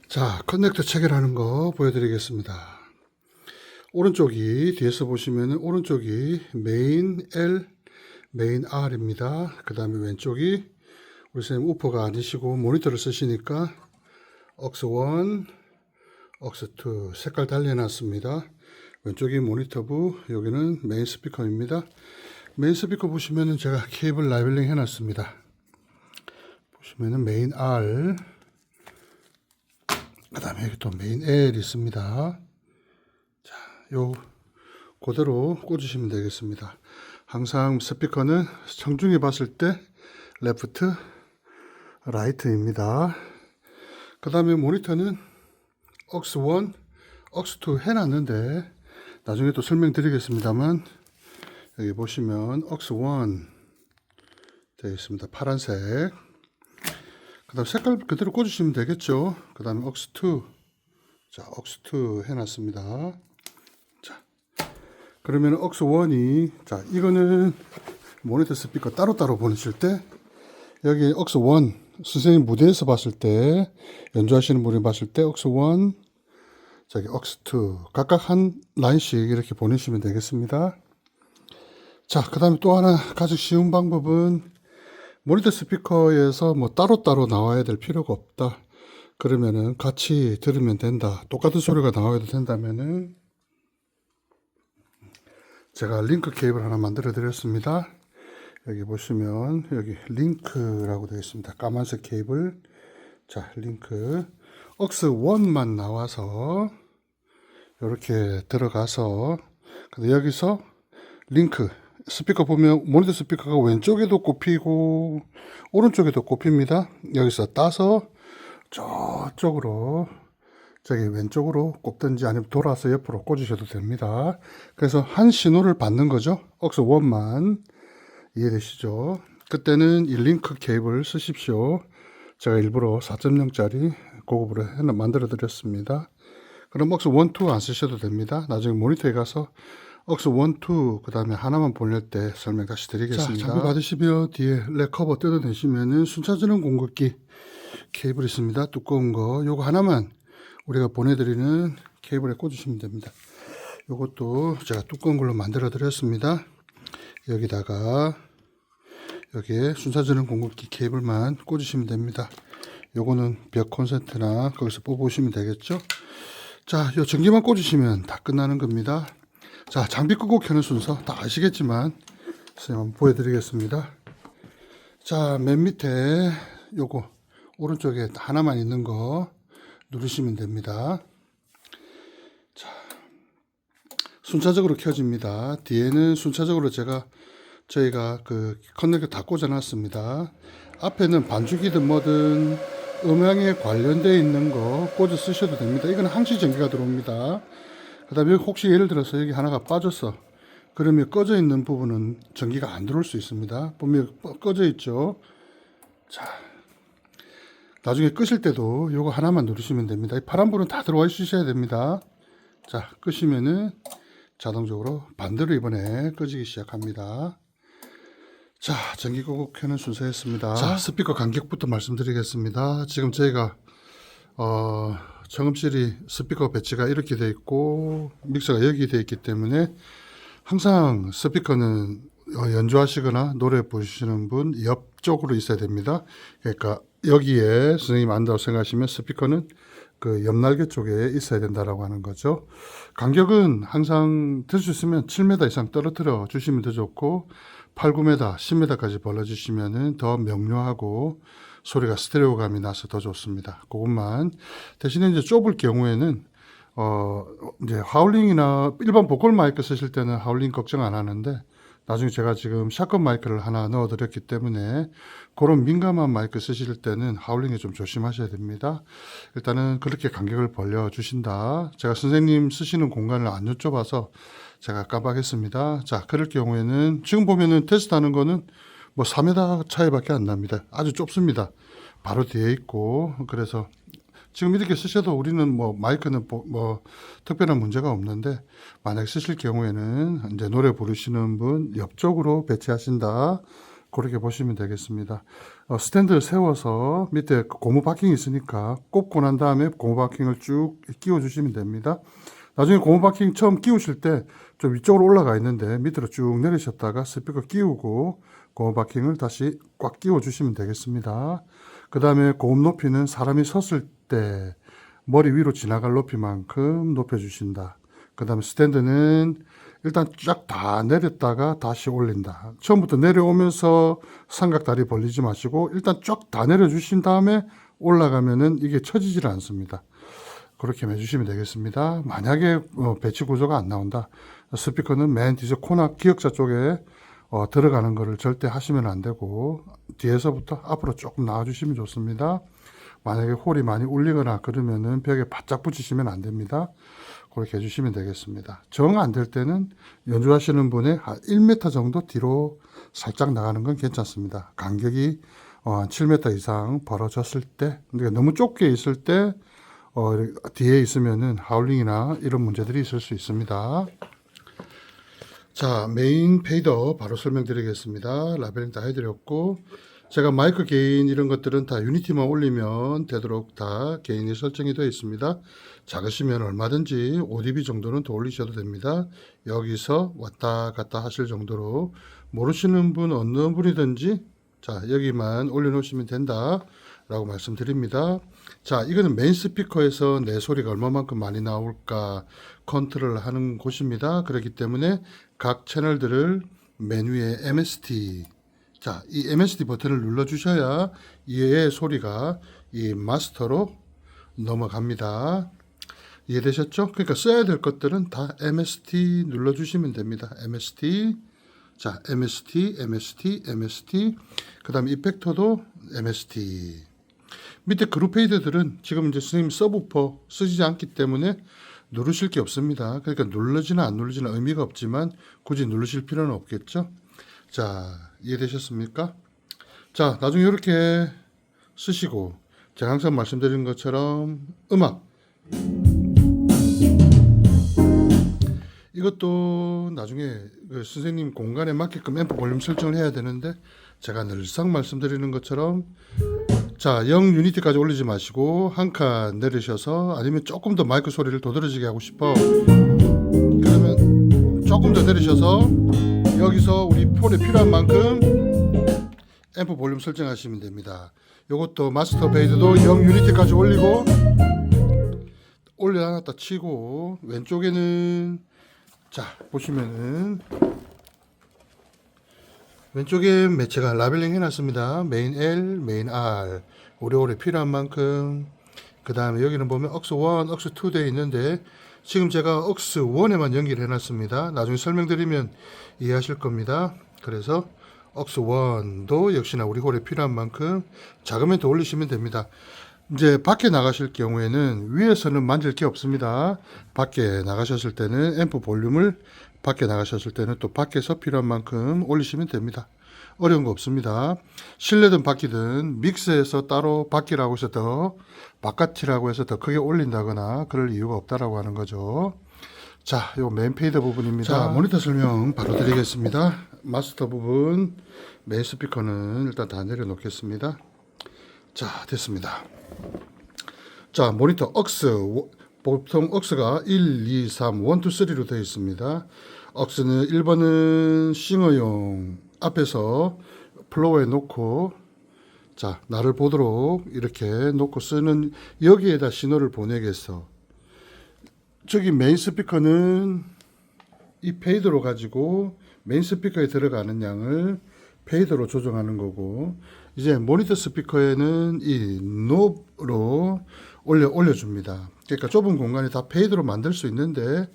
자, 커넥터 체결하는 거 보여드리겠습니다. 오른쪽이 뒤에서 보시면 오른쪽이 메인 L, 메인 R입니다. 그 다음에 왼쪽이 우리 선생님 우퍼가 아니시고 모니터를 쓰시니까 aux 1, aux 2 색깔 달리 해놨습니다. 왼쪽이 모니터부, 여기는 메인 스피커입니다. 메인 스피커 보시면은 제가 케이블 라벨링 해놨습니다. 보시면은 메인 R, 그 다음에 여기 또 메인 L 있습니다. 자, 요 그대로 꽂으시면 되겠습니다. 항상 스피커는 청중에 봤을 때 레프트, 라이트입니다. 그 다음에 모니터는 aux 1, aux 2 해놨는데 나중에 또 설명드리겠습니다만 여기 보시면 aux 1 되어 있습니다. 파란색. 그 다음 색깔 그대로 꽂으시면 되겠죠. 그 다음에 aux 2, 자, aux 2 해놨습니다. 자, 그러면 aux 1이, 자, 이거는 모니터 스피커 따로따로 보내실 때 여기 aux 1 선생님 무대에서 봤을 때, 연주하시는 분이 봤을 때 aux 1, 저기 aux 2 각각 한 라인씩 이렇게 보내시면 되겠습니다. 자, 그 다음에 또 하나 가장 쉬운 방법은 모니터 스피커에서 뭐 따로따로 나와야 될 필요가 없다. 그러면은 같이 들으면 된다. 똑같은 소리가 나와도 된다면은 제가 링크 케이블 하나 만들어 드렸습니다. 여기 보시면 여기 링크라고 되어 있습니다. 까만색 케이블. 자, 링크 aux 1만 나와서 이렇게 들어가서 근데 여기서 링크 스피커 보면 모니터 스피커가 왼쪽에도 꼽히고 오른쪽에도 꼽힙니다. 여기서 따서 저쪽으로 저기 왼쪽으로 꼽든지 아니면 돌아서 옆으로 꽂으셔도 됩니다. 그래서 한 신호를 받는 거죠. aux 1만. 이해되시죠? 그때는 이 링크 케이블 쓰십시오. 제가 일부러 4.0짜리 고급으로 만들어 드렸습니다. 그럼 aux 1, 2 안 쓰셔도 됩니다. 나중에 모니터에 가서 aux 1, 2 그 다음에 하나만 보낼 때 설명 다시 드리겠습니다. 자, 장비 받으시면 뒤에 렉 커버 뜯어내시면은 순차전원 공급기 케이블 있습니다. 두꺼운 거 요거 하나만 우리가 보내드리는 케이블에 꽂으시면 됩니다. 요것도 제가 두꺼운 걸로 만들어 드렸습니다. 여기다가 여기에 순차전원 공급기 케이블만 꽂으시면 됩니다. 요거는 벽 콘센트나 거기서 뽑으시면 되겠죠. 자, 요 전기만 꽂으시면 다 끝나는 겁니다. 자, 장비 끄고 켜는 순서 다 아시겠지만 선생님 한번 보여드리겠습니다. 자, 맨 밑에 요거 오른쪽에 하나만 있는 거 누르시면 됩니다. 자, 순차적으로 켜집니다. 뒤에는 순차적으로 저희가 그 커넥터 다 꽂아 놨습니다. 앞에는 반죽이든 뭐든 음향에 관련되어 있는 거 꽂아 쓰셔도 됩니다. 이건 항시 전기가 들어옵니다. 그 다음에 여기 혹시 예를 들어서 여기 하나가 빠졌어. 그러면 꺼져 있는 부분은 전기가 안 들어올 수 있습니다. 보면 꺼져 있죠. 자, 나중에 끄실 때도 요거 하나만 누르시면 됩니다. 이 파란 불은 다 들어와 있으셔야 됩니다. 자, 끄시면은 자동적으로 반대로 이번에 꺼지기 시작합니다. 자, 전기 끄고 켜는 순서였습니다. 자, 스피커 간격부터 말씀드리겠습니다. 지금 저희가 정음실이 스피커 배치가 이렇게 되어 있고 믹서가 여기 되어 있기 때문에 항상 스피커는 연주하시거나 노래 부르시는 분 옆쪽으로 있어야 됩니다. 그러니까 여기에 선생님 안다고 생각하시면 스피커는 그 옆날개 쪽에 있어야 된다라고 하는 거죠. 간격은 항상 들 수 있으면 7m 이상 떨어뜨려 주시면 더 좋고 8, 9m, 10m까지 벌려주시면 더 명료하고 소리가 스테레오감이 나서 더 좋습니다. 그것만 대신에 이제 좁을 경우에는 이제 하울링이나 일반 보컬 마이크 쓰실 때는 하울링 걱정 안 하는데 나중에 제가 지금 샷건 마이크를 하나 넣어 드렸기 때문에 그런 민감한 마이크 쓰실 때는 하울링에 좀 조심하셔야 됩니다. 일단은 그렇게 간격을 벌려 주신다. 제가 선생님 쓰시는 공간을 안 여쭤봐서 제가 깜빡했습니다. 자, 그럴 경우에는 지금 보면은 테스트 하는 거는 뭐 4m 차이밖에 안 납니다. 아주 좁습니다. 바로 뒤에 있고 그래서 지금 이렇게 쓰셔도 우리는 뭐 마이크는 뭐 특별한 문제가 없는데 만약 쓰실 경우에는 이제 노래 부르시는 분 옆쪽으로 배치하신다 그렇게 보시면 되겠습니다. 스탠드를 세워서 밑에 고무 바킹이 있으니까 꼽고 난 다음에 고무 바킹을 쭉 끼워 주시면 됩니다. 나중에 고무 바킹 처음 끼우실 때 좀 위쪽으로 올라가 있는데 밑으로 쭉 내리셨다가 스피커 끼우고 고무 바킹을 다시 꽉 끼워 주시면 되겠습니다. 그 다음에 고음 높이는 사람이 섰을 때 머리 위로 지나갈 높이만큼 높여 주신다. 그 다음에 스탠드는 일단 쫙 다 내렸다가 다시 올린다. 처음부터 내려오면서 삼각다리 벌리지 마시고 일단 쫙 다 내려주신 다음에 올라가면은 이게 처지질 않습니다. 그렇게 해주시면 되겠습니다. 만약에 배치 구조가 안 나온다. 스피커는 맨 뒤에 코너 기역자 쪽에 들어가는 것을 절대 하시면 안 되고 뒤에서부터 앞으로 조금 나와주시면 좋습니다. 만약에 홀이 많이 울리거나 그러면은 벽에 바짝 붙이시면 안 됩니다. 그렇게 해주시면 되겠습니다. 정 안 될 때는 연주하시는 분의 한 1m 정도 뒤로 살짝 나가는 건 괜찮습니다. 간격이 7m 이상 벌어졌을 때, 그러니까 너무 좁게 있을 때 뒤에 있으면은 하울링이나 이런 문제들이 있을 수 있습니다. 자, 메인 페이더 바로 설명드리겠습니다. 라벨링 다 해드렸고, 제가 마이크 게인 이런 것들은 다 유니티만 올리면 되도록 다 게인이 설정이 되어 있습니다. 작으시면 얼마든지 5dB 정도는 더 올리셔도 됩니다. 여기서 왔다 갔다 하실 정도로 모르시는 분 어느 분이든지 자 여기만 올려놓으시면 된다 라고 말씀드립니다. 자, 이거는 메인 스피커에서 내 소리가 얼마만큼 많이 나올까 컨트롤 하는 곳입니다. 그렇기 때문에 각 채널들을 메뉴에 MST, 자, 이 MST 버튼을 눌러 주셔야 이의 소리가 이 마스터로 넘어갑니다. 이해되셨죠? 그러니까 써야 될 것들은 다 MST 눌러 주시면 됩니다. MST, 자, MST, MST, MST, 그 다음에 이펙터도 MST. 밑에 그룹 페이드들은 지금 이제 선생님 서브우퍼 쓰지 않기 때문에 누르실 게 없습니다. 그러니까 누르지나 안 누르지나 의미가 없지만 굳이 누르실 필요는 없겠죠. 자, 이해되셨습니까? 자, 나중에 이렇게 쓰시고 제가 항상 말씀드린 것처럼 음악 이것도 나중에 그 선생님 공간에 맞게끔 앰프 볼륨 설정을 해야 되는데 제가 늘상 말씀드리는 것처럼 자, 0 유니티까지 올리지 마시고 한 칸 내리셔서 아니면 조금 더 마이크 소리를 도드라지게 하고 싶어 그러면 조금 더 내리셔서 여기서 우리 폴에 필요한 만큼 앰프 볼륨 설정하시면 됩니다. 요것도 마스터 베이드도 0 유니티까지 올리고 올려놨다 치고 왼쪽에는 자 보시면은 왼쪽에 매체가 라벨링 해놨습니다. 메인 L, 메인 R 오래오래 필요한 만큼 그 다음에 여기는 보면 억스 1, 억스 2 되어 있는데 지금 제가 억스 1에만 연결해 놨습니다. 나중에 설명드리면 이해하실 겁니다. 그래서 억스 1도 역시나 우리 홀에 필요한 만큼 작으면 더 올리시면 됩니다. 이제 밖에 나가실 경우에는 위에서는 만질 게 없습니다. 밖에 나가셨을 때는 앰프 볼륨을 밖에 나가셨을 때는 또 밖에서 필요한 만큼 올리시면 됩니다. 어려운 거 없습니다. 실내든 밖이든 믹스해서 따로 밖이라고 해서 더 바깥이라고 해서 더 크게 올린다거나 그럴 이유가 없다라고 하는 거죠. 자, 요 메인 페이더 부분입니다. 자, 모니터 설명 바로 드리겠습니다. 마스터 부분 메인 스피커는 일단 다 내려놓겠습니다. 자, 됐습니다. 자, 모니터 억스 보통 억스가 1, 2, 3, 1, 2, 3로 되어 있습니다. 억스는 1번은 싱어용 앞에서 플로어에 놓고 자 나를 보도록 이렇게 놓고 쓰는 여기에다 신호를 보내겠어. 저기 메인 스피커는 이 페이드로 가지고 메인 스피커에 들어가는 양을 페이드로 조정하는 거고 이제 모니터 스피커에는 이 knob로 올려줍니다. 그러니까 좁은 공간에 다 페이드로 만들 수 있는데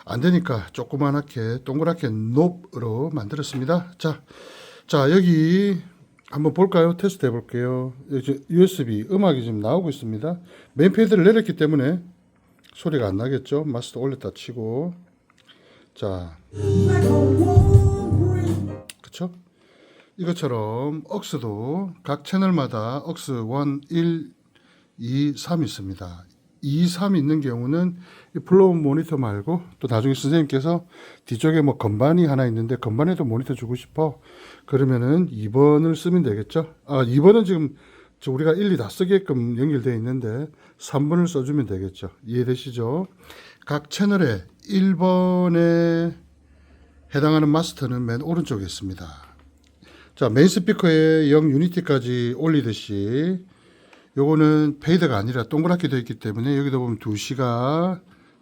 안 되니까 조그만하게 동그랗게 knob로 만들었습니다. 자 여기 한번 볼까요? 테스트 해볼게요. 여기 USB 음악이 지금 나오고 있습니다. 메인 페이드를 내렸기 때문에 소리가 안 나겠죠? 마스터 올렸다 치고 자 그쵸? 이것처럼 억스도 각 채널마다 억스 1, 1, 2, 3 있습니다. 2, 3 있는 경우는 이 플로우 모니터 말고 또 나중에 선생님께서 뒤쪽에 뭐 건반이 하나 있는데 건반에도 모니터 주고 싶어. 그러면은 2번을 쓰면 되겠죠. 2번은 지금 우리가 1, 2 다 쓰게끔 연결되어 있는데 3번을 써주면 되겠죠. 이해되시죠? 각 채널에 1번에 해당하는 마스터는 맨 오른쪽에 있습니다. 자, 메인 스피커에 0 유니티까지 올리듯이 요거는 페이드가 아니라 동그랗게 되어 있기 때문에 여기도 보면 2시가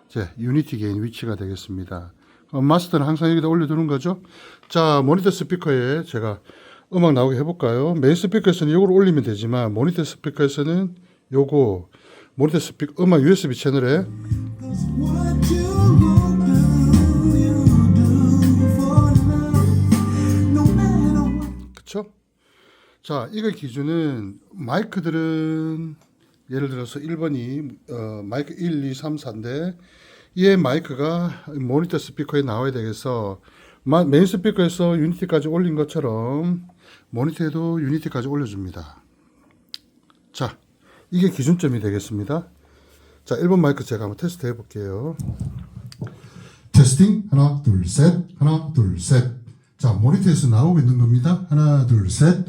이제 유니티 게인 위치가 되겠습니다. 마스터는 항상 여기다 올려두는 거죠. 자, 모니터 스피커에 제가 음악 나오게 해볼까요? 메인 스피커에서는 요걸 올리면 되지만 모니터 스피커에서는 요거 모니터 스피커 음악 USB 채널에 그쵸? 자, 이거 기준은 마이크들은 예를 들어서 1번이 마이크 1, 2, 3, 4인데 이 마이크가 모니터 스피커에 나와야 되겠어. 메인 스피커에서 유니티까지 올린 것처럼 모니터에도 유니티까지 올려줍니다. 자, 이게 기준점이 되겠습니다. 자, 1번 마이크 제가 한번 테스트 해볼게요. 테스팅 하나 둘 셋 하나 둘 셋. 자, 모니터에서 나오고 있는 겁니다. 하나 둘 셋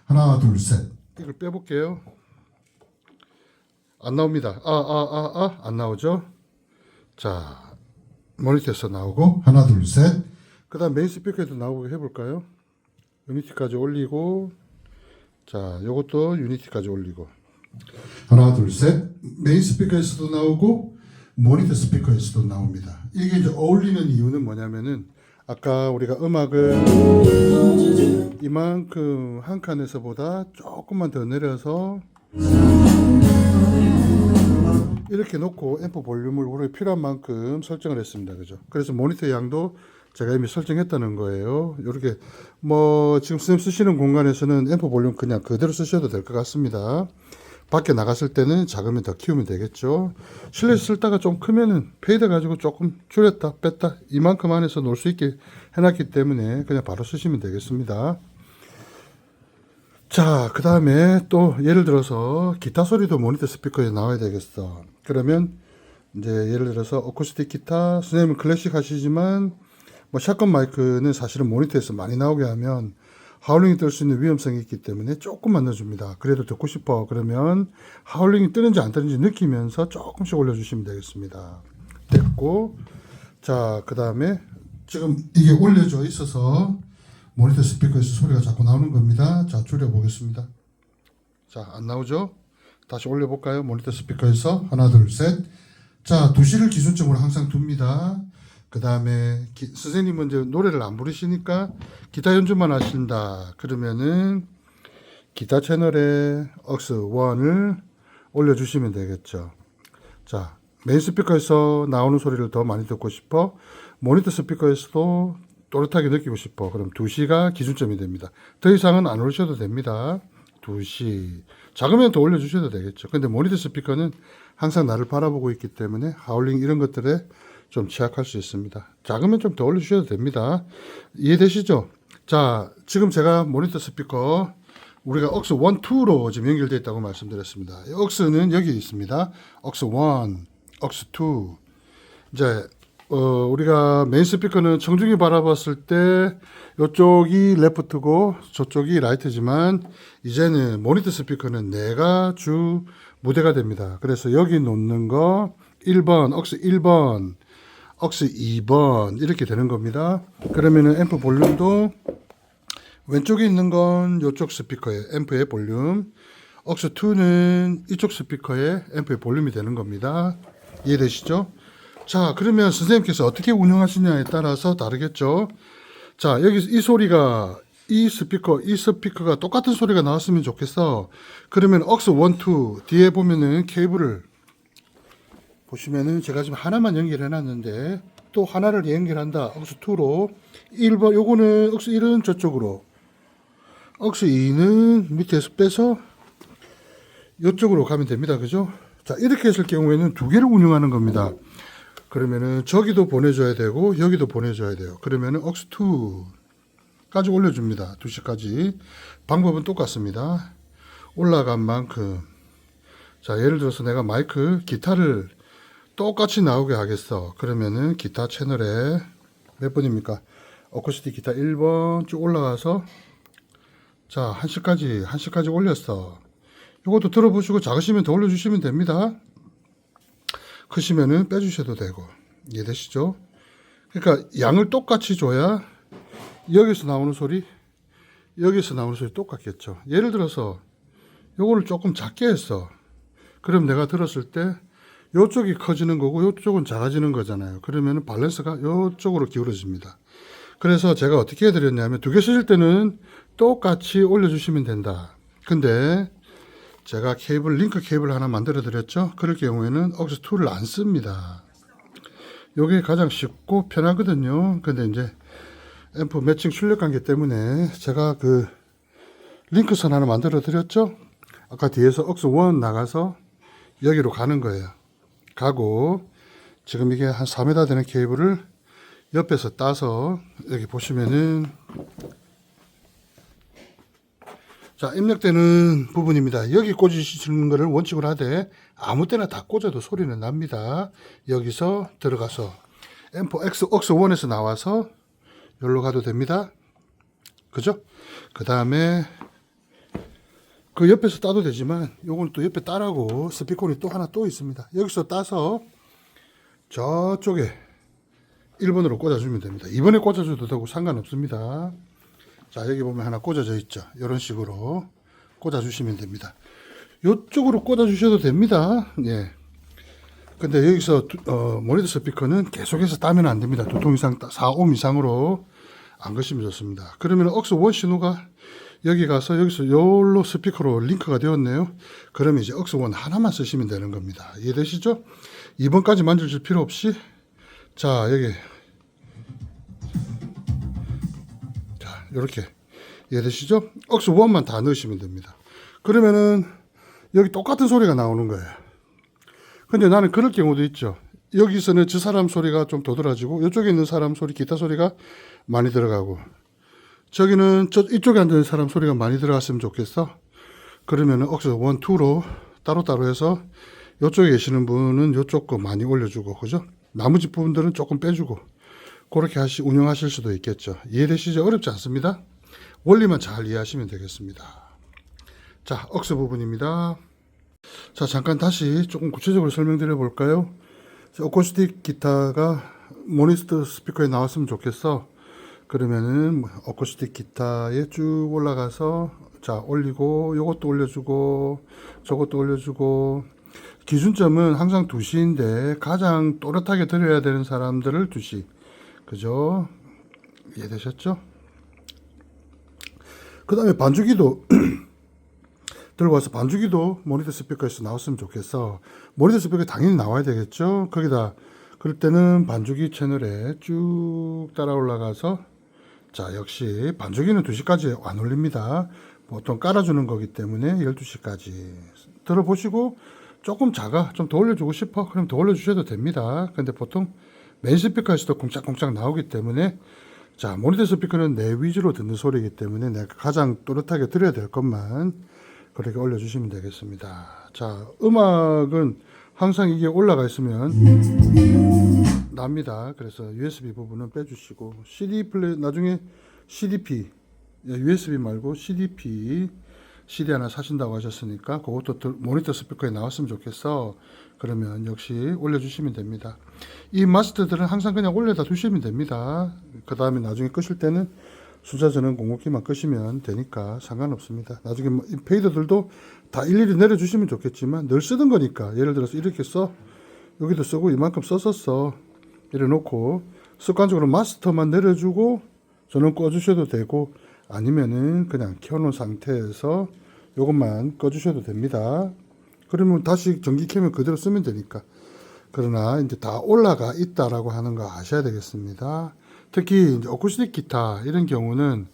하나 둘 셋. 이걸 빼볼게요. 안 나옵니다. 안 나오죠. 자, 모니터에서 나오고 하나 둘 셋. 그 다음 메인 스피커에도 나오게 해볼까요? 유니티까지 올리고, 자, 요것도 유니티까지 올리고 하나 둘 셋. 메인 스피커에서도 나오고 모니터 스피커에서도 나옵니다. 이게 이제 어울리는 이유는 뭐냐면은 아까 우리가 음악을 이만큼 한 칸에서보다 조금만 더 내려서 이렇게 놓고 앰프 볼륨을 우리가 필요한 만큼 설정을 했습니다. 그죠? 그래서 모니터 양도 제가 이미 설정했다는 거예요. 이렇게 뭐 지금 선생님 쓰시는 공간에서는 앰프 볼륨 그냥 그대로 쓰셔도 될 것 같습니다. 밖에 나갔을 때는 작으면 더 키우면 되겠죠. 실내 쓸다가 좀 크면은 페이드 가지고 조금 줄였다 뺐다 이만큼 안에서 놀 수 있게 해놨기 때문에 그냥 바로 쓰시면 되겠습니다. 자, 그 다음에 또 예를 들어서 기타 소리도 모니터 스피커에 나와야 되겠어. 그러면 이제 예를 들어서 어쿠스틱 기타, 선생님은 클래식 하시지만 뭐 샷건 마이크는 사실은 모니터에서 많이 나오게 하면 하울링이 뜰 수 있는 위험성이 있기 때문에 조금만 넣어줍니다. 그래도 듣고 싶어. 그러면 하울링이 뜨는지 안 뜨는지 느끼면서 조금씩 올려주시면 되겠습니다. 됐고, 자, 그 다음에 지금 이게 올려져 있어서 모니터 스피커에서 소리가 자꾸 나오는 겁니다. 자, 줄여보겠습니다. 자, 안 나오죠? 다시 올려볼까요? 모니터 스피커에서 하나, 둘, 셋. 자, 2시를 기준점으로 항상 둡니다. 그 다음에 선생님은 이제 노래를 안 부르시니까 기타 연주만 하신다. 그러면은 기타 채널에 억스 1을 올려주시면 되겠죠. 자, 메인 스피커에서 나오는 소리를 더 많이 듣고 싶어. 모니터 스피커에서도 또렷하게 느끼고 싶어. 그럼 2시가 기준점이 됩니다. 더 이상은 안 올리셔도 됩니다. 2시. 작으면 더 올려주셔도 되겠죠. 근데 모니터 스피커는 항상 나를 바라보고 있기 때문에 하울링 이런 것들에 좀 취약할 수 있습니다. 작으면 좀 더 올려주셔도 됩니다. 이해되시죠? 자, 지금 제가 모니터 스피커 우리가 억스 1, 2로 지금 연결되어 있다고 말씀드렸습니다. 억스는 여기 있습니다. 억스 1, 억스 2. 이제 우리가 메인 스피커는 청중이 바라봤을 때 이쪽이 레프트고 저쪽이 라이트지만 이제는 모니터 스피커는 내가 주 무대가 됩니다. 그래서 여기 놓는 거 1번, 억스 1번, 억스 2번 이렇게 되는 겁니다. 그러면은 앰프 볼륨도 왼쪽에 있는 건 이쪽 스피커의 앰프의 볼륨, 억스 2는 이쪽 스피커의 앰프의 볼륨이 되는 겁니다. 이해되시죠? 자, 그러면 선생님께서 어떻게 운영하시냐에 따라서 다르겠죠. 자, 여기 이 소리가 이 스피커가 똑같은 소리가 나왔으면 좋겠어. 그러면 억스 1, 2 뒤에 보면은 케이블을 보시면은 제가 지금 하나만 연결해 놨는데 또 하나를 연결한다. 억스 2로 1번 요거는 억스 1은 저쪽으로, 억스 2는 밑에서 빼서 이쪽으로 가면 됩니다. 그죠? 자, 이렇게 했을 경우에는 두 개를 운영하는 겁니다. 그러면은 저기도 보내줘야 되고 여기도 보내줘야 돼요. 그러면은 억스 2까지 올려줍니다. 2시까지. 방법은 똑같습니다. 올라간 만큼 자, 예를 들어서 내가 마이크, 기타를 똑같이 나오게 하겠어. 그러면은 기타 채널에 몇 번입니까? 어쿠스틱 기타 1번 쭉 올라가서 자, 한시까지 올렸어. 이것도 들어보시고 작으시면 더 올려주시면 됩니다. 크시면은 빼주셔도 되고. 이해되시죠? 그러니까 양을 똑같이 줘야 여기서 나오는 소리, 여기서 나오는 소리 똑같겠죠. 예를 들어서 요거를 조금 작게 했어. 그럼 내가 들었을 때 요쪽이 커지는 거고 요쪽은 작아지는 거잖아요. 그러면 밸런스가 요쪽으로 기울어집니다. 그래서 제가 어떻게 해드렸냐면 두 개 쓰실 때는 똑같이 올려주시면 된다. 근데 제가 링크 케이블 하나 만들어 드렸죠. 그럴 경우에는 억스 툴을 안 씁니다. 요게 가장 쉽고 편하거든요. 근데 이제 앰프 매칭 출력 관계 때문에 제가 그 링크선 하나 만들어 드렸죠. 아까 뒤에서 억스 1 나가서 여기로 가는 거예요. 가고 지금 이게 한 4m 되는 케이블을 옆에서 따서 여기 보시면은 자, 입력되는 부분입니다. 여기 꽂으시는 거를 원칙으로 하되 아무 때나 다 꽂아도 소리는 납니다. 여기서 들어가서 앰프 억스 1에서 나와서 여기로 가도 됩니다. 그죠? 그 다음에 그 옆에서 따도 되지만 요건 또 옆에 따라고 스피커이 또 하나 또 있습니다. 여기서 따서 저쪽에 1번으로 꽂아주면 됩니다. 2번에 꽂아줘도 되고 상관없습니다. 자, 여기 보면 하나 꽂아져 있죠. 이런 식으로 꽂아주시면 됩니다. 이쪽으로 꽂아주셔도 됩니다. 예. 근데 여기서 모니터 스피커는 계속해서 따면 안 됩니다. 2통 이상, 4옴 이상으로 안 거시면 좋습니다. 그러면 억스 1 신호가 여기 가서 여기서 요로 스피커로 링크가 되었네요. 그러면 이제 억스 1 하나만 쓰시면 되는 겁니다. 이해되시죠? 2번까지 만져줄 필요 없이 자, 여기 자, 요렇게 이해되시죠? 억스 1만 다 넣으시면 됩니다. 그러면은 여기 똑같은 소리가 나오는 거예요. 근데 나는 그럴 경우도 있죠. 여기서는 저 사람 소리가 좀 도드라지고 이쪽에 있는 사람 소리, 기타 소리가 많이 들어가고 저기는 이쪽에 앉아있는 사람 소리가 많이 들어갔으면 좋겠어. 그러면은 억스 1, 2로 따로따로 해서 이쪽에 계시는 분은 이쪽 거 많이 올려주고, 그죠? 나머지 부분들은 조금 빼주고 그렇게 운영하실 수도 있겠죠. 이해되시죠? 어렵지 않습니다. 원리만 잘 이해하시면 되겠습니다. 자, 억스 부분입니다. 자, 잠깐 다시 조금 구체적으로 설명드려 볼까요? 어쿠스틱 기타가 모니터 스피커에 나왔으면 좋겠어. 그러면은 어쿠스틱 기타에 쭉 올라가서 자, 올리고 요것도 올려주고 저것도 올려주고 기준점은 항상 2시인데 가장 또렷하게 들어야 되는 사람들을 2시. 그죠? 이해되셨죠? 그 다음에 반주기도 들고 와서 반주기도 모니터 스피커에서 나왔으면 좋겠어. 모니터 스피커 당연히 나와야 되겠죠. 거기다 그럴 때는 반주기 채널에 쭉 따라 올라가서 자, 역시 반주기는 2시까지 안 올립니다. 보통 깔아주는 거기 때문에 12시까지 들어보시고 조금 작아 좀 더 올려주고 싶어 그럼 더 올려주셔도 됩니다. 근데 보통 메인 스피커에서도 쿵짝쿵짝 나오기 때문에 자, 모니터 스피커는 내 위주로 듣는 소리이기 때문에 내가 가장 또렷하게 들어야 될 것만 그렇게 올려주시면 되겠습니다. 자, 음악은 항상 이게 올라가 있으면 납니다. 그래서 USB 부분은 빼주시고 CD 플레이 나중에 CDP USB 말고 CDP CD 하나 사신다고 하셨으니까 그것도 모니터 스피커에 나왔으면 좋겠어. 그러면 역시 올려주시면 됩니다. 이 마스터들은 항상 그냥 올려다 두시면 됩니다. 그 다음에 나중에 끄실 때는 숫자 전원 공급기만 끄시면 되니까 상관없습니다. 나중에 이 페이더들도 다 일일이 내려주시면 좋겠지만 늘 쓰던 거니까 예를 들어서 이렇게 써 여기도 쓰고 이만큼 썼었어 이래 놓고 습관적으로 마스터만 내려주고 전원 꺼주셔도 되고 아니면은 그냥 켜놓은 상태에서 요것만 꺼주셔도 됩니다. 그러면 다시 전기 켜면 그대로 쓰면 되니까. 그러나 이제 다 올라가 있다라고 하는 거 아셔야 되겠습니다. 특히 이제 어쿠스틱 기타 이런 경우는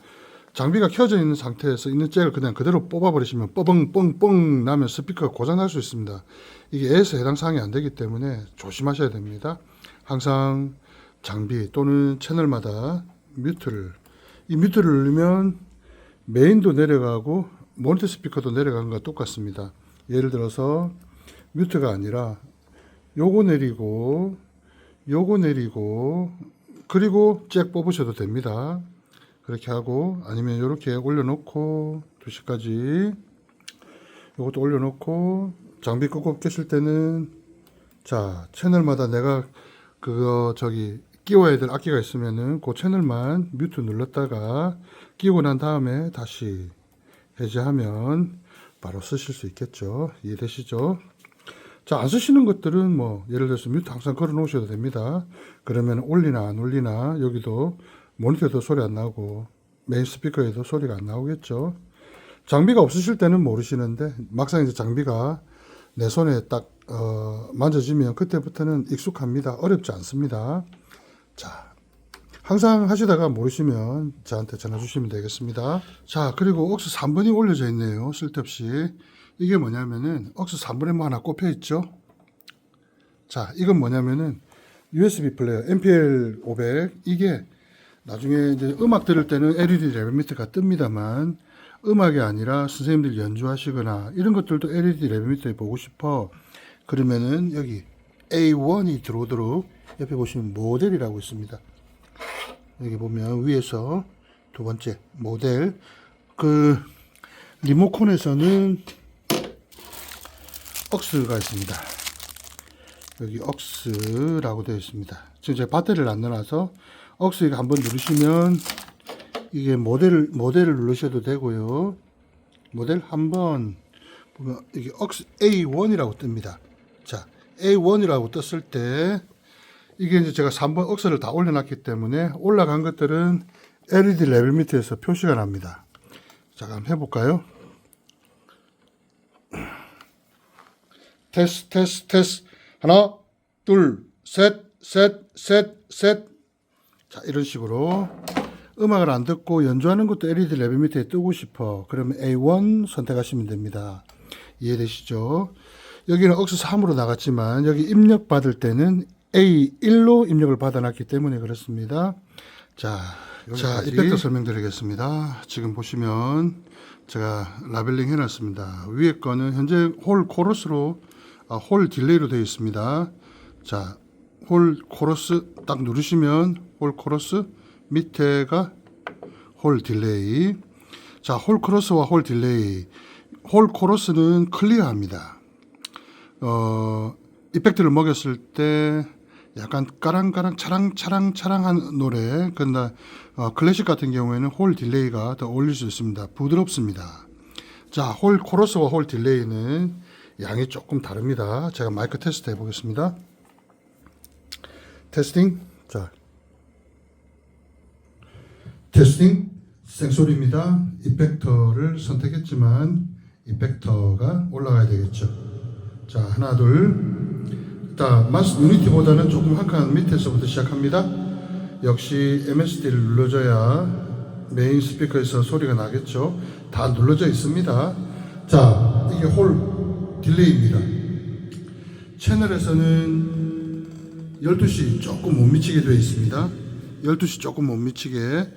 장비가 켜져 있는 상태에서 있는 잭을 그냥 그대로 뽑아버리시면 뻥뻥뻥 나면 스피커가 고장날 수 있습니다. 이게 A에서 해당 사항이 안 되기 때문에 조심하셔야 됩니다. 항상 장비 또는 채널마다 이 뮤트를 누르면 메인도 내려가고 모니터 스피커도 내려가는 것과 똑같습니다. 예를 들어서 뮤트가 아니라 요거 내리고 요거 내리고 그리고 잭 뽑으셔도 됩니다. 그렇게 하고 아니면 이렇게 올려놓고 2시까지 요것도 올려놓고 장비 끄고 끄실 때는 자 채널마다 내가 그거 저기 끼워야 될 악기가 있으면은 그 채널만 뮤트 눌렀다가 끼우고 난 다음에 다시 해제하면 바로 쓰실 수 있겠죠. 이해되시죠? 자, 안 쓰시는 것들은 뭐 예를 들어서 뮤트 항상 걸어 놓으셔도 됩니다. 그러면 올리나 안 올리나 여기도 모니터에도 소리 안 나고 메인 스피커에도 소리가 안 나오겠죠. 장비가 없으실 때는 모르시는데 막상 이제 장비가 내 손에 딱 만져지면 그때부터는 익숙합니다. 어렵지 않습니다. 자, 항상 하시다가 모르시면 저한테 전화 주시면 되겠습니다. 자, 그리고 억스 3번이 올려져 있네요. 쓸데없이. 이게 뭐냐면은 억스 3번에 뭐 하나 꼽혀 있죠. 자, 이건 뭐냐면은 USB 플레이어 MPL 500 이게 나중에 이제 음악 들을 때는 LED 레벨미터가 뜹니다만 음악이 아니라 선생님들 연주하시거나 이런 것들도 LED 레벨미터에 보고 싶어 그러면은 여기 A1이 들어오도록 옆에 보시면 모델이라고 있습니다. 여기 보면 위에서 두 번째 모델 그 리모컨에서는 억스가 있습니다. 여기 억스라고 되어 있습니다. 지금 제가 배터리를 안 넣어놔서 억스 이거 한번 누르시면 이게 모델을 누르셔도 되고요. 모델 한번 보면 이게 억스 A1이라고 뜹니다. 자, A1이라고 떴을 때 이게 이제 제가 3번 억스를 다 올려놨기 때문에 올라간 것들은 LED 레벨 밑에서 표시가 납니다. 자, 한번 해볼까요? 테스트. 하나, 둘, 셋. 자, 이런 식으로 음악을 안 듣고 연주하는 것도 LED 레벨 밑에 뜨고 싶어. 그러면 A1 선택하시면 됩니다. 이해되시죠? 여기는 억스 3으로 나갔지만 여기 입력 받을 때는 A1로 입력을 받아놨기 때문에 그렇습니다. 자, 이펙터 설명드리겠습니다. 지금 보시면 제가 라벨링 해놨습니다. 위에 거는 현재 홀 코러스로 홀 딜레이로 되어 있습니다. 자, 홀 코러스 딱 누르시면 홀 코러스 밑에가 홀 딜레이. 자, 홀 코러스와 홀 딜레이. 홀 코러스는 클리어합니다. 이펙트를 먹였을 때 약간 까랑까랑 차랑차랑한 노래. 근데 클래식 같은 경우에는 홀 딜레이가 더 어울릴 수 있습니다. 부드럽습니다. 자, 홀 코러스와 홀 딜레이는 양이 조금 다릅니다. 제가 마이크 테스트 해보겠습니다. 테스팅. 자, 테스팅. 생소리입니다. 이펙터를 선택했지만 이펙터가 올라가야 되겠죠. 자, 하나, 둘. 자, 마스 유니티보다는 조금 한 칸 밑에서부터 시작합니다. 역시 MSD를 눌러줘야 메인 스피커에서 소리가 나겠죠. 다 눌러져 있습니다. 자, 이게 홀 딜레이입니다. 채널에서는 12시 조금 못 미치게 되어 있습니다. 12시 조금 못 미치게.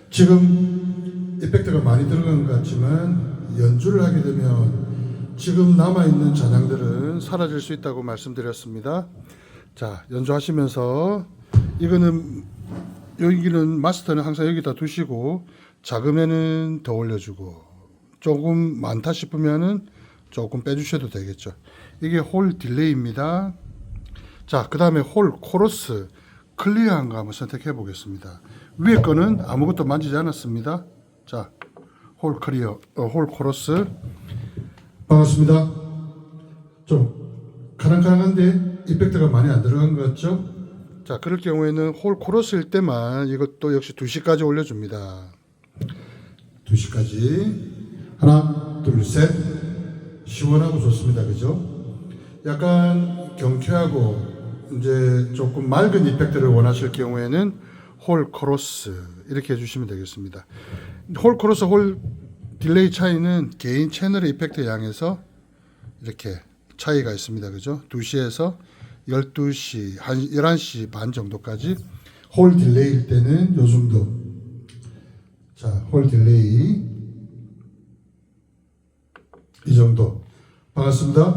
지금 이펙트가 많이 들어간 것 같지만 연주를 하게 되면 지금 남아있는 잔향들은 사라질 수 있다고 말씀드렸습니다. 자, 연주하시면서 이거는 여기는 마스터는 항상 여기다 두시고 작으면은 더 올려주고 조금 많다 싶으면은 조금 빼주셔도 되겠죠. 이게 홀 딜레이입니다. 자, 그 다음에 홀 코러스 클리어한 거 한번 선택해 보겠습니다. 위에 거는 아무것도 만지지 않았습니다. 자, 홀 클리어, 홀 코러스. 반갑습니다. 좀 카랑카랑한데 이펙트가 많이 안 들어간 것 같죠? 자, 그럴 경우에는 홀 코러스일 때만 이것도 역시 2시까지 올려줍니다. 2시까지. 하나, 둘, 셋. 시원하고 좋습니다. 그죠? 약간 경쾌하고 이제 조금 맑은 이펙트를 원하실 경우에는 홀 코러스 이렇게 해주시면 되겠습니다. 홀 코러스, 홀 딜레이 차이는 개인 채널의 이펙트 양에서 이렇게 차이가 있습니다. 그죠? 2시에서 12시, 한 11시 반 정도까지. 홀 딜레이일 때는 요 정도. 자, 홀 딜레이. 이 정도. 반갑습니다.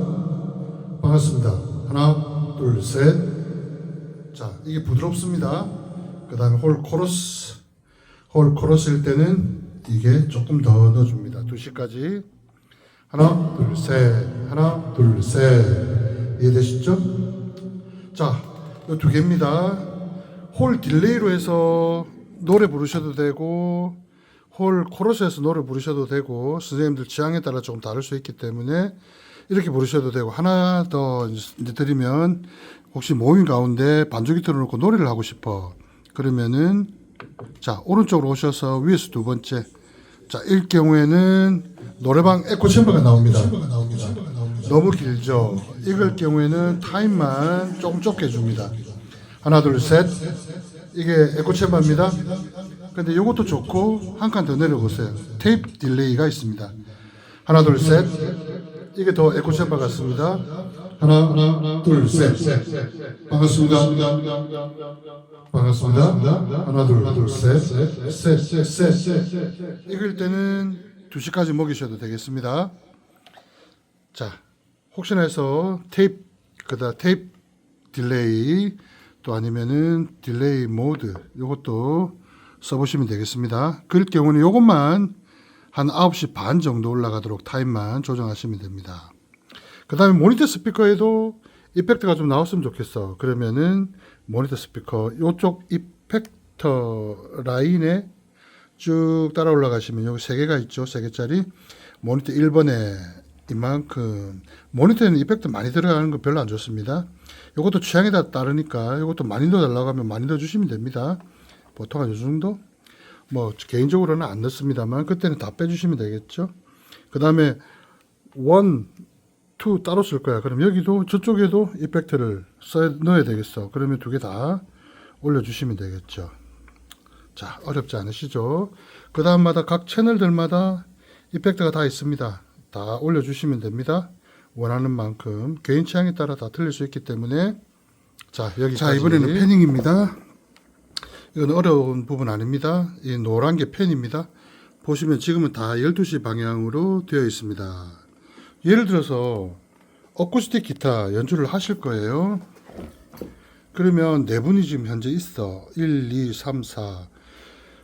반갑습니다. 하나, 둘, 셋. 자, 이게 부드럽습니다. 그 다음에 홀 코러스일 때는 이게 조금 더 넣어줍니다. 2시까지. 하나, 둘, 셋. 하나, 둘, 셋. 이해되시죠? 자, 이 2개입니다. 홀 딜레이로 해서 노래 부르셔도 되고, 홀 코러스에서 노래 부르셔도 되고, 선생님들 취향에 따라 조금 다를 수 있기 때문에 이렇게 부르셔도 되고, 하나 더 이제 드리면, 혹시 모임 가운데 반주기 틀어놓고 노래를 하고 싶어. 그러면은, 자, 오른쪽으로 오셔서 위에서 2번째. 자, 일 경우에는 노래방 에코 챔버가 나옵니다. 너무 길죠? 이걸 경우에는 타임만 조금 좁게 줍니다. 하나, 둘, 셋. 이게 에코 챔버입니다. 근데 이것도 좋고, 한 칸 더 내려보세요. 테이프 딜레이가 있습니다. 하나, 둘, 셋. 이게 더 에코 챔버 같습니다. 하나, 둘, 셋. 반갑습니다. 하나, 둘, 셋. 이걸 때는 2시까지 먹이셔도 되겠습니다. 자, 혹시나 해서 테이프 딜레이, 또 아니면은 딜레이 모드, 요것도 써보시면 되겠습니다. 그럴 경우는 요것만 한 9시 반 정도 올라가도록 타임만 조정하시면 됩니다. 그 다음에 모니터 스피커에도 이펙트가 좀 나왔으면 좋겠어. 그러면은 모니터 스피커 요쪽 이펙터 라인에 쭉 따라 올라가시면 여기 3개가 있죠. 3개짜리 모니터 1번에 이만큼. 모니터에는 이펙트 많이 들어가는 거 별로 안 좋습니다. 요것도 취향에 따르니까 요것도 많이 넣어달라고 하면 많이 넣어주시면 됩니다. 보통 한 요 정도? 뭐 개인적으로는 안 넣습니다만 그때는 다 빼주시면 되겠죠. 그 다음에 1, 2 따로 쓸 거야. 그럼 여기도 저쪽에도 이펙트를 넣어야 되겠어. 그러면 2개 다 올려주시면 되겠죠. 자, 어렵지 않으시죠? 그 다음마다 각 채널들마다 이펙트가 다 있습니다. 다 올려주시면 됩니다. 원하는 만큼. 개인 취향에 따라 다 틀릴 수 있기 때문에. 자, 여기까지. 자, 이번에는 패닝입니다. 이건 어려운 부분 아닙니다. 이 노란 게 펜입니다. 보시면 지금은 다 12시 방향으로 되어 있습니다. 예를 들어서 어쿠스틱 기타 연주를 하실 거예요. 그러면 4분이 지금 현재 있어. 1, 2, 3, 4.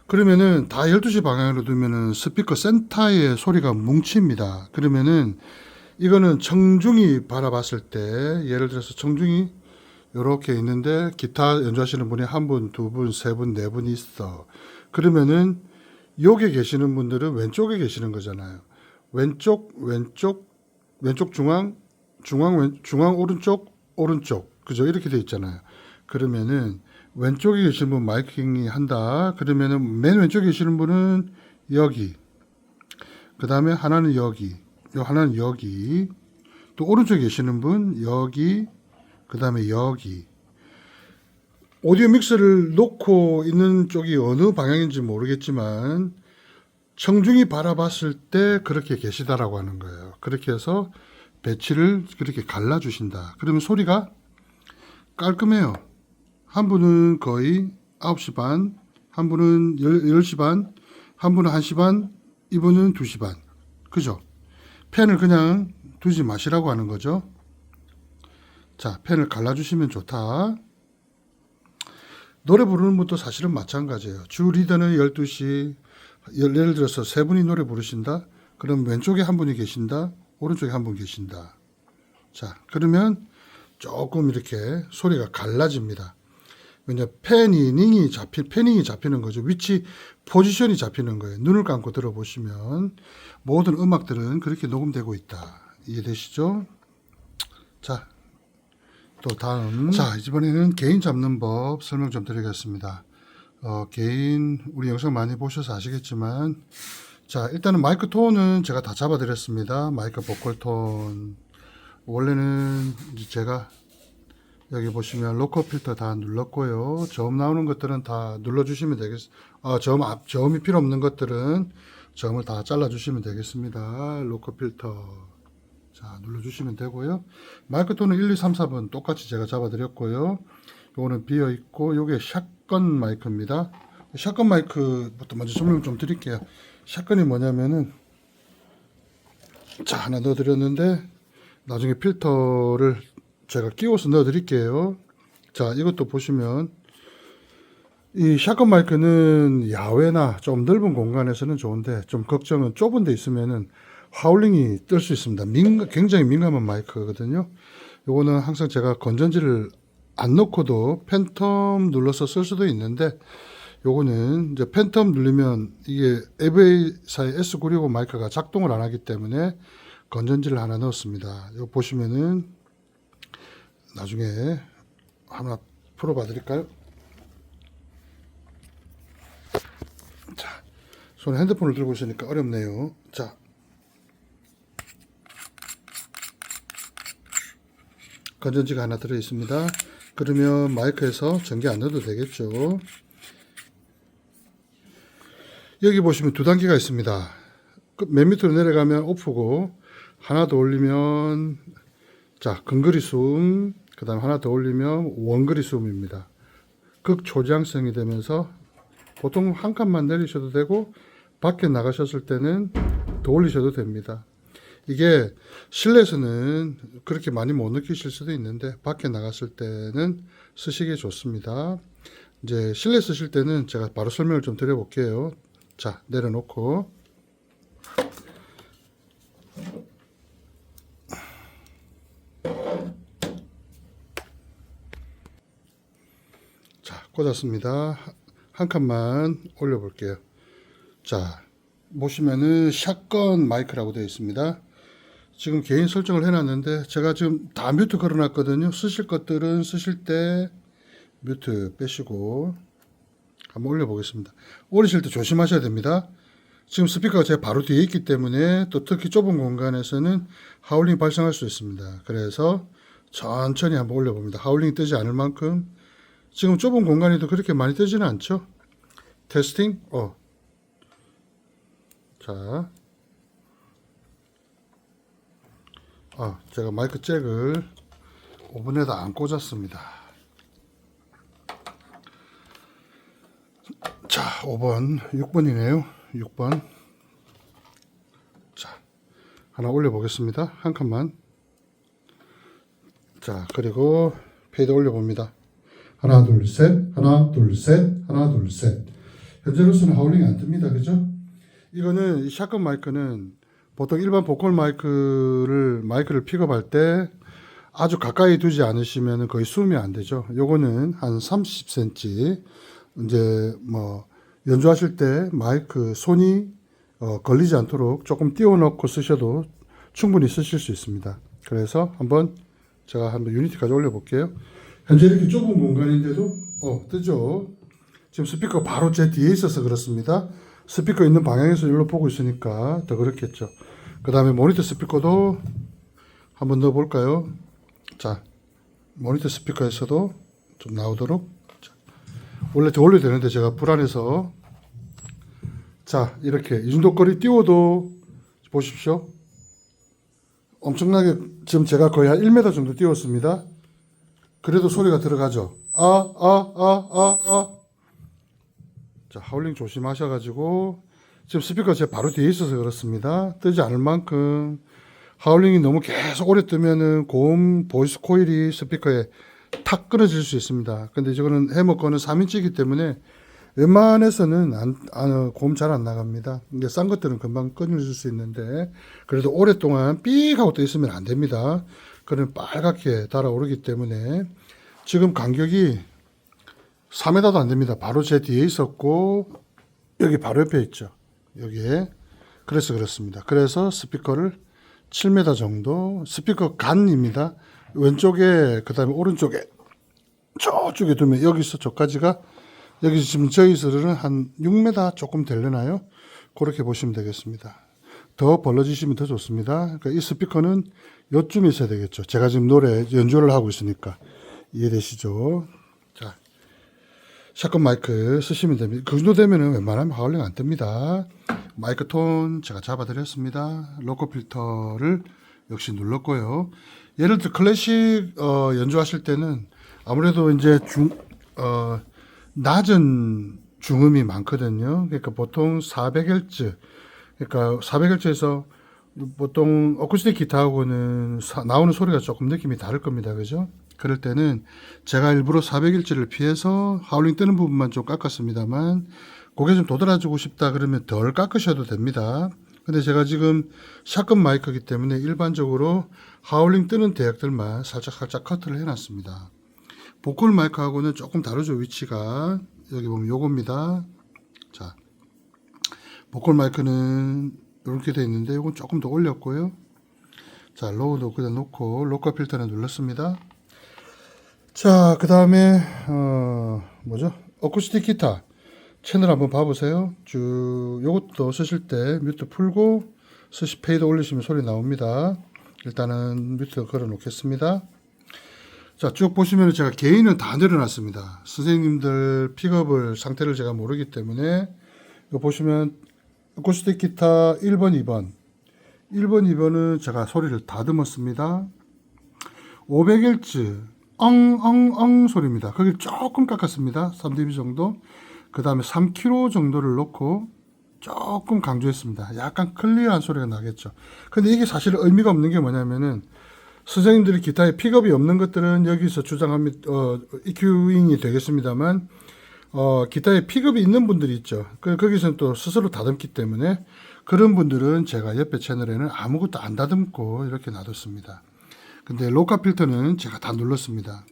그러면은 다 12시 방향으로 두면은 스피커 센터의 소리가 뭉칩니다. 그러면은 이거는 청중이 바라봤을 때, 예를 들어서 청중이 이렇게 있는데 기타 연주하시는 분이 1분, 2분, 3분, 4분 있어. 그러면은 여기 계시는 분들은 왼쪽에 계시는 거잖아요. 왼쪽 중앙 오른쪽. 그죠? 이렇게 돼 있잖아요. 그러면은 왼쪽에 계시는 분 마이킹이 한다. 그러면은 맨 왼쪽에 계시는 분은 여기. 그 다음에 하나는 여기. 하나는 여기. 또 오른쪽에 계시는 분 여기. 그 다음에 여기. 오디오 믹스를 놓고 있는 쪽이 어느 방향인지 모르겠지만 청중이 바라봤을 때 그렇게 계시다라고 하는 거예요. 그렇게 해서 배치를 그렇게 갈라주신다. 그러면 소리가 깔끔해요. 한 분은 거의 9시 반, 한 분은 10시 반, 한 분은 1시 반, 이분은 2시 반. 그죠? 펜을 그냥 두지 마시라고 하는 거죠. 자, 펜을 갈라주시면 좋다. 노래 부르는 분도 사실은 마찬가지예요. 주 리더는 12시, 예를 들어서 3분이 노래 부르신다. 그럼 왼쪽에 한 분이 계신다. 오른쪽에 한 분 계신다. 자, 그러면 조금 이렇게 소리가 갈라집니다. 왜냐, 패닝이 잡히는 거죠. 위치, 포지션이 잡히는 거예요. 눈을 감고 들어보시면 모든 음악들은 그렇게 녹음되고 있다. 이해되시죠? 자, 또 다음. 자, 이번에는 개인 잡는 법 설명 좀 드리겠습니다. 개인, 우리 영상 많이 보셔서 아시겠지만, 자, 일단은 마이크 톤은 제가 다 잡아 드렸습니다. 마이크 보컬 톤. 원래는 이제 제가 여기 보시면 로커 필터 다 눌렀고요. 저음 나오는 것들은 다 눌러주시면 되겠습니다. 저음이 필요 없는 것들은 저음을 다 잘라주시면 되겠습니다. 로커 필터. 자, 눌러주시면 되고요. 마이크 톤은 1, 2, 3, 4번 똑같이 제가 잡아드렸고요. 요거는 비어있고, 요게 샷건 마이크입니다. 샷건 마이크부터 먼저 설명 좀 드릴게요. 샷건이 뭐냐면은, 자, 하나 넣어드렸는데, 나중에 필터를 제가 끼워서 넣어 드릴게요. 자, 이것도 보시면 이 샷건 마이크는 야외나 좀 넓은 공간에서는 좋은데 좀 걱정은 좁은 데 있으면은 하울링이 뜰 수 있습니다. 굉장히 민감한 마이크거든요. 요거는 항상 제가 건전지를 안 넣고도 팬텀 눌러서 쓸 수도 있는데, 요거는 이제 팬텀 누르면 이게 AV사의 S965 마이크가 작동을 안 하기 때문에 건전지를 하나 넣었습니다. 이거 보시면은 나중에 하나 풀어봐 드릴까요? 자, 손에 핸드폰을 들고 있으니까 어렵네요. 자, 건전지가 하나 들어 있습니다. 그러면 마이크에서 전기 안 넣어도 되겠죠. 여기 보시면 두 단계가 있습니다. 맨 밑으로 내려가면 오프고, 하나 더 올리면 자, 근거리 수음, 그 다음 하나 더 올리면 원거리 수음입니다. 극초지향성이 되면서 보통 한 칸만 내리셔도 되고 밖에 나가셨을 때는 더 올리셔도 됩니다. 이게 실내에서는 그렇게 많이 못 느끼실 수도 있는데 밖에 나갔을 때는 쓰시기 좋습니다. 이제 실내 쓰실 때는 제가 바로 설명을 좀 드려볼게요. 자, 내려놓고 자, 꽂았습니다. 한 칸만 올려 볼게요. 자, 보시면은 샷건 마이크라고 되어 있습니다. 지금 개인 설정을 해놨는데 제가 지금 다 뮤트 걸어놨거든요. 쓰실 것들은 쓰실 때 뮤트 빼시고 한번 올려보겠습니다. 올리실 때 조심하셔야 됩니다. 지금 스피커가 제 바로 뒤에 있기 때문에 또 특히 좁은 공간에서는 하울링이 발생할 수 있습니다. 그래서 천천히 한번 올려봅니다. 하울링이 뜨지 않을 만큼. 지금 좁은 공간에도 그렇게 많이 뜨지는 않죠. 테스팅. 자, 제가 마이크 잭을 오븐에다 안 꽂았습니다. 자, 5번, 6번이네요. 6번. 자, 하나 올려보겠습니다. 한 칸만. 자, 그리고 페이드 올려봅니다. 하나, 둘, 셋, 하나, 둘, 셋, 하나, 둘, 셋. 현재로서는 하울링이 안 뜹니다. 그죠? 이거는, 이 샷건 마이크는 보통 일반 보컬 마이크를 픽업할 때 아주 가까이 두지 않으시면 거의 수음이 안 되죠. 요거는 한 30cm, 이제 뭐, 연주하실 때 마이크 손이 걸리지 않도록 조금 띄워놓고 쓰셔도 충분히 쓰실 수 있습니다. 그래서 제가 한번 유니티까지 올려볼게요. 현재 이렇게 좁은 공간인데도 뜨죠. 지금 스피커 바로 제 뒤에 있어서 그렇습니다. 스피커 있는 방향에서 일로 보고 있으니까 더 그렇겠죠. 그 다음에 모니터 스피커도 한번 넣어 볼까요? 자, 모니터 스피커에서도 좀 나오도록. 자, 원래 더 올려야 되는데 제가 불안해서. 자, 이렇게 이 정도 거리 띄워도 보십시오. 엄청나게 지금 제가 거의 한 1m 정도 띄웠습니다. 그래도 소리가 들어가죠. 자, 하울링 조심하셔가지고, 지금 스피커 제 바로 뒤에 있어서 그렇습니다. 뜨지 않을 만큼. 하울링이 너무 계속 오래 뜨면은 고음 보이스 코일이 스피커에 탁 끊어질 수 있습니다. 근데 저거는 해머 거는 3인치이기 때문에 웬만해서는 고음 잘 안 나갑니다. 근데 싼 것들은 금방 끊어질 수 있는데, 그래도 오랫동안 삑 하고 떠 있으면 안 됩니다. 그는 빨갛게 달아오르기 때문에 지금 간격이 4m도 안 됩니다. 바로 제 뒤에 있었고 여기 바로 옆에 있죠. 여기에. 그래서 그렇습니다. 그래서 스피커를 7m 정도, 스피커 간입니다. 왼쪽에 그 다음에 오른쪽에 저쪽에 두면 여기서 저까지가, 여기서 지금 저기서는 한 6m 조금 되려나요? 그렇게 보시면 되겠습니다. 더 벌러지시면 더 좋습니다. 그러니까 이 스피커는 요쯤에 있어야 되겠죠. 제가 지금 노래 연주를 하고 있으니까 이해되시죠? 자, 샷건 마이크 쓰시면 됩니다. 그 정도 되면은 웬만하면 하울링 안 뜹니다. 마이크 톤 제가 잡아드렸습니다. 로커 필터를 역시 눌렀고요. 예를 들어 클래식 연주하실 때는 아무래도 이제 낮은 중음이 많거든요. 그러니까 보통 400Hz, 그러니까 400Hz에서 보통 어쿠스틱 기타하고는 나오는 소리가 조금 느낌이 다를 겁니다. 그죠? 그럴 때는 제가 일부러 400일지를 피해서 하울링 뜨는 부분만 좀 깎았습니다만, 그게 좀 도드라지고 싶다 그러면 덜 깎으셔도 됩니다. 근데 제가 지금 샷건 마이크이기 때문에 일반적으로 하울링 뜨는 대역들만 살짝 커트를 해놨습니다. 보컬 마이크하고는 조금 다르죠. 위치가 여기 보면 요겁니다. 자, 보컬 마이크는 이렇게 되어 있는데 이건 조금 더 올렸고요. 자, 로우도 그냥 놓고 로컬 필터를 눌렀습니다. 자, 그 다음에 뭐죠? 어쿠스틱 기타 채널 한번 봐보세요. 쭉 요것도 쓰실 때 뮤트 풀고 페이드 올리시면 소리 나옵니다. 일단은 뮤트 걸어 놓겠습니다. 자, 쭉 보시면 제가 게인은 다 내려놨습니다. 선생님들 픽업을 상태를 제가 모르기 때문에 이거 보시면 어쿠스틱 기타 1번, 2번 2번은 제가 소리를 다듬었습니다. 500Hz 엉엉엉 소리입니다. 거길 조금 깎았습니다. 3dB 정도. 그 다음에 3kg 정도를 놓고 조금 강조했습니다. 약간 클리어한 소리가 나겠죠. 근데 이게 사실 의미가 없는 게 뭐냐면은 선생님들이 기타에 픽업이 없는 것들은 여기서 주장합니다. EQ잉이 되겠습니다만 기타에 픽업이 있는 분들이 있죠. 거기서는 또 스스로 다듬기 때문에 그런 분들은 제가 옆에 채널에는 아무것도 안 다듬고 이렇게 놔뒀습니다. 근데 로카 필터는 제가 다 눌렀습니다.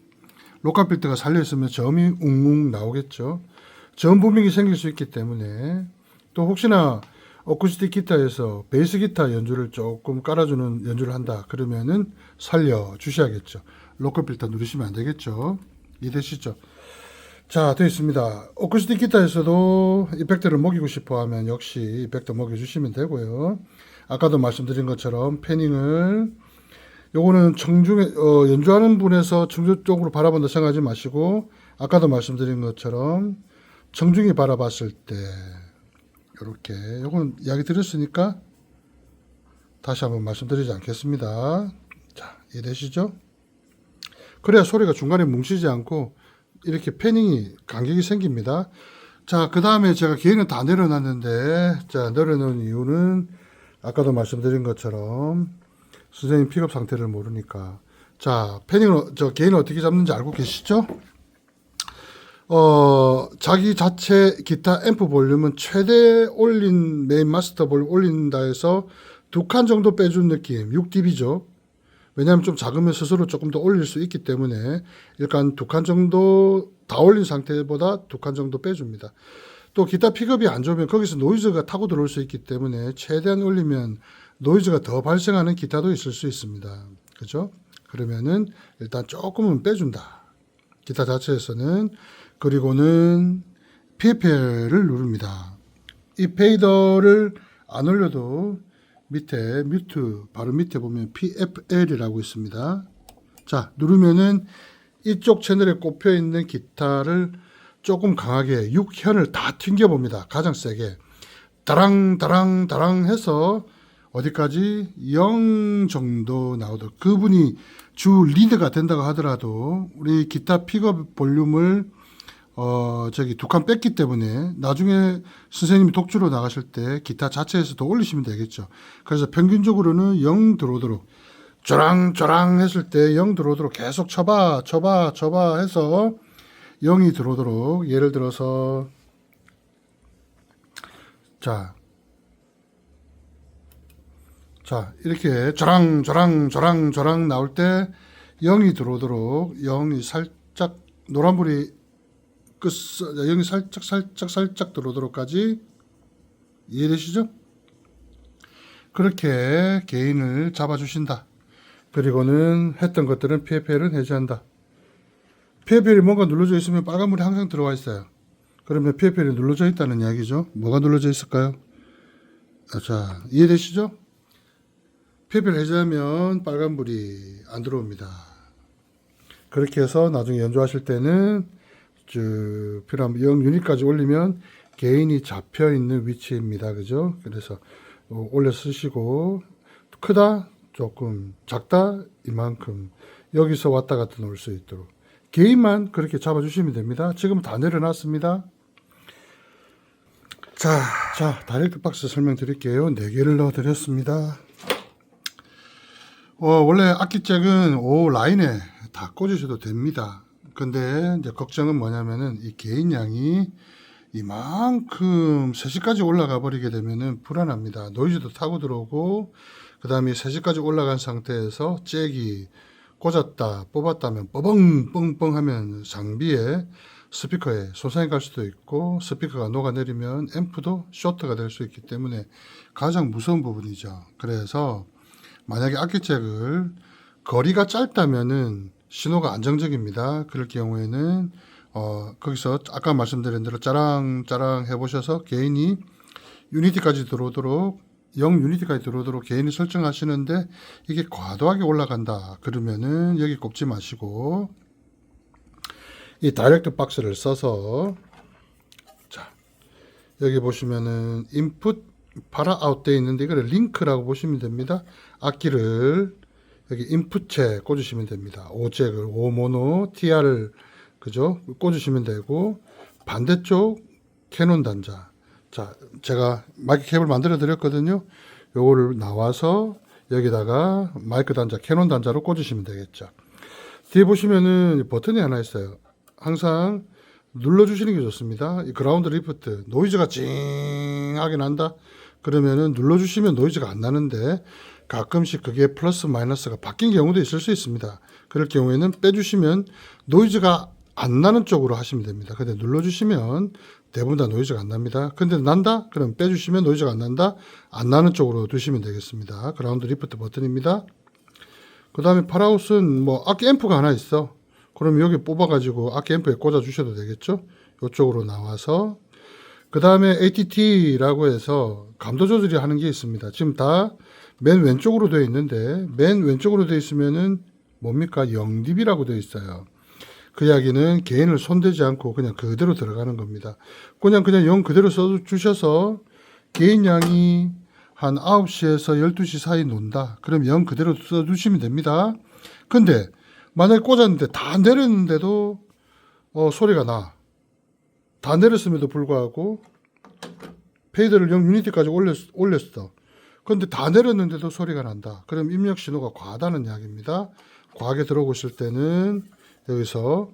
로카 필터가 살려있으면 저음이 웅웅 나오겠죠. 저음 부밍이 생길 수 있기 때문에 또 혹시나 어쿠스틱 기타에서 베이스 기타 연주를 조금 깔아주는 연주를 한다 그러면은 살려 주셔야겠죠. 로컬 필터 누르시면 안 되겠죠. 이해되시죠? 자, 되어 있습니다. 어쿠스틱 기타에서도 이펙트를 먹이고 싶어 하면 역시 이펙트 먹여주시면 되고요. 아까도 말씀드린 것처럼 패닝을 요거는 청중에 연주하는 분에서 청중 쪽으로 바라본다 생각하지 마시고 아까도 말씀드린 것처럼 청중이 바라봤을 때 이렇게 요건 이야기 드렸으니까 다시 한번 말씀드리지 않겠습니다. 자, 이해되시죠? 그래야 소리가 중간에 뭉치지 않고 이렇게 패닝이 간격이 생깁니다. 자, 그 다음에 제가 게인은 다 내려놨는데, 자, 내려놓은 이유는 아까도 말씀드린 것처럼 선생님 픽업 상태를 모르니까. 자, 패닝을, 게인을 어떻게 잡는지 알고 계시죠? 자기 자체 기타 앰프 볼륨은 최대 올린 메인 마스터 볼륨 올린다 해서 2칸 정도 빼준 느낌, 6dB죠. 왜냐하면 좀 작으면 스스로 조금 더 올릴 수 있기 때문에 일단 2칸 정도 다 올린 상태보다 2칸 정도 빼줍니다. 또 기타 픽업이 안 좋으면 거기서 노이즈가 타고 들어올 수 있기 때문에 최대한 올리면 노이즈가 더 발생하는 기타도 있을 수 있습니다. 그죠? 그러면은 일단 조금은 빼준다. 기타 자체에서는. 그리고는 PFL을 누릅니다. 이 페이더를 안 올려도 밑에 뮤트 바로 밑에 보면 PFL이라고 있습니다. 자, 누르면은 이쪽 채널에 꼽혀 있는 기타를 조금 강하게 6현을 다 튕겨 봅니다. 가장 세게 다랑 다랑 다랑 해서 어디까지 0 정도 나오도록, 그분이 주 리드가 된다고 하더라도 우리 기타 픽업 볼륨을 2칸 뺐기 때문에 나중에 선생님이 독주로 나가실 때 기타 자체에서 더 올리시면 되겠죠. 그래서 평균적으로는 0 들어오도록 쪼랑쪼랑 했을 때 0 들어오도록 계속 쳐봐 해서 0이 들어오도록, 예를 들어서 자 이렇게 쪼랑 나올 때 0이 들어오도록, 0이 살짝 노란불이 끝, 0이 살짝 들어오도록까지 이해되시죠? 그렇게 게인을 잡아주신다. 그리고는 했던 것들은 PFL은 해제한다. PFL이 뭔가 눌러져 있으면 빨간불이 항상 들어와 있어요. 그러면 PFL이 눌러져 있다는 이야기죠. 뭐가 눌러져 있을까요? 자, 이해되시죠? PFL 해제하면 빨간불이 안 들어옵니다. 그렇게 해서 나중에 연주하실 때는 필요한 0 유닛까지 올리면 게인이 잡혀 있는 위치입니다. 그죠? 그래서 올려 쓰시고, 크다, 조금 작다, 이만큼 여기서 왔다 갔다 놓을 수 있도록 게인만 그렇게 잡아주시면 됩니다. 지금 다 내려놨습니다. 자, 다이렉트 박스 설명드릴게요. 4개를 넣어드렸습니다. 원래 악기잭은 오 라인에 다 꽂으셔도 됩니다. 근데 이제 걱정은 뭐냐면은 이 개인량이 이만큼 3시까지 올라가 버리게 되면은 불안합니다. 노이즈도 타고 들어오고, 그 다음에 3시까지 올라간 상태에서 잭이 꽂았다 뽑았다면 뻐벙 뻥뻥 하면 장비에 스피커에 손상이 갈 수도 있고, 스피커가 녹아내리면 앰프도 쇼트가 될 수 있기 때문에 가장 무서운 부분이죠. 그래서 만약에 악기잭을 거리가 짧다면은 신호가 안정적입니다. 그럴 경우에는 거기서 아까 말씀드린 대로 짜랑짜랑 해보셔서 개인이 유니티까지 들어오도록 0 유니티까지 들어오도록 개인이 설정하시는데 이게 과도하게 올라간다 그러면은 여기 꼽지 마시고 이 다이렉트 박스를 써서 자 여기 보시면은 인풋 파라 아웃 되어 있는데 이거를 링크라고 보시면 됩니다. 악기를 여기 인풋에 꽂으시면 됩니다. 오잭을 오모노 TR 그죠? 꽂으시면 되고 반대쪽 캐논 단자. 자, 제가 마이크 캡을 만들어 드렸거든요. 요거를 나와서 여기다가 마이크 단자, 캐논 단자로 꽂으시면 되겠죠. 뒤에 보시면은 버튼이 하나 있어요. 항상 눌러주시는 게 좋습니다. 이 그라운드 리프트 노이즈가 찡하게 난다. 그러면은 눌러주시면 노이즈가 안 나는데 가끔씩 그게 플러스 마이너스가 바뀐 경우도 있을 수 있습니다. 그럴 경우에는 빼주시면 노이즈가 안 나는 쪽으로 하시면 됩니다. 근데 눌러주시면 대부분 다 노이즈가 안 납니다. 근데 난다? 그럼 빼주시면 노이즈가 안 난다? 안 나는 쪽으로 두시면 되겠습니다. 그라운드 리프트 버튼입니다. 그 다음에 파라우스는 뭐 악기 앰프가 하나 있어. 그럼 여기 뽑아가지고 악기 앰프에 꽂아 주셔도 되겠죠? 이쪽으로 나와서 그 다음에 ATT라고 해서 감도 조절이 하는 게 있습니다. 지금 다 맨 왼쪽으로 되어 있는데 맨 왼쪽으로 되어 있으면은 뭡니까? 0dB라고 되어 있어요. 그 이야기는 개인을 손대지 않고 그냥 그대로 들어가는 겁니다. 그냥 0 그대로 써주셔서 개인량이 한 9시에서 12시 사이 논다. 그럼 0 그대로 써주시면 됩니다. 근데 만약에 꽂았는데 다 내렸는데도 소리가 나. 다 내렸음에도 불구하고 페이드를 0 유니티까지 올렸어. 근데 다 내렸는데도 소리가 난다. 그럼 입력 신호가 과하다는 이야기입니다. 과하게 들어오실 때는 여기서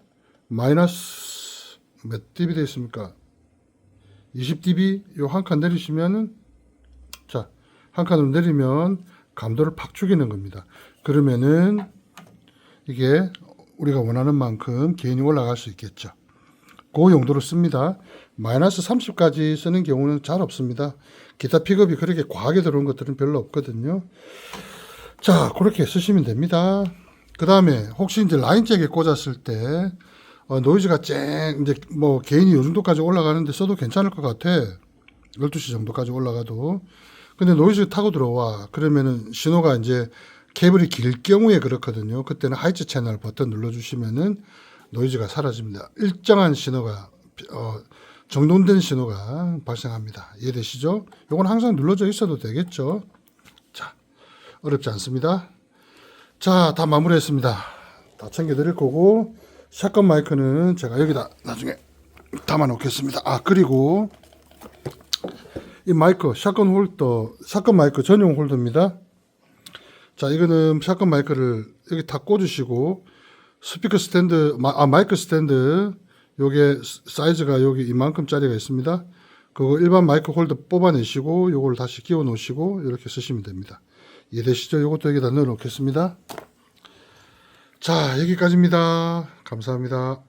마이너스 몇 dB 되어 있습니까? 20dB 요 한 칸 내리시면은 자, 한 칸으로 내리면 감도를 팍 죽이는 겁니다. 그러면은 이게 우리가 원하는 만큼 개인이 올라갈 수 있겠죠. 그 용도로 씁니다. 마이너스 30까지 쓰는 경우는 잘 없습니다. 기타 픽업이 그렇게 과하게 들어온 것들은 별로 없거든요. 자, 그렇게 쓰시면 됩니다. 그 다음에 혹시 이제 라인 잭에 꽂았을 때 노이즈가 이제 뭐 개인이 요 정도까지 올라가는데 써도 괜찮을 것 같아. 12시 정도까지 올라가도. 근데 노이즈 타고 들어와. 그러면은 신호가 이제 케이블이 길 경우에 그렇거든요. 그때는 하이츠 채널 버튼 눌러주시면은 노이즈가 사라집니다. 일정한 신호가 정돈된 신호가 발생합니다. 이해되시죠? 요건 항상 눌러져 있어도 되겠죠. 자, 어렵지 않습니다. 자, 다 마무리했습니다. 다 챙겨 드릴 거고 샷건 마이크는 제가 여기다 나중에 담아 놓겠습니다. 그리고 이 마이크 샷건 마이크 전용 홀더입니다. 자, 이거는 샷건 마이크를 여기 다 꽂으시고 스피커 스탠드, 마이크 스탠드 요게 사이즈가 여기 이만큼짜리가 있습니다. 그거 일반 마이크 홀더 뽑아내시고 요걸 다시 끼워 놓으시고 이렇게 쓰시면 됩니다. 이해되시죠? 요것도 여기다 넣어 놓겠습니다. 자, 여기까지입니다. 감사합니다.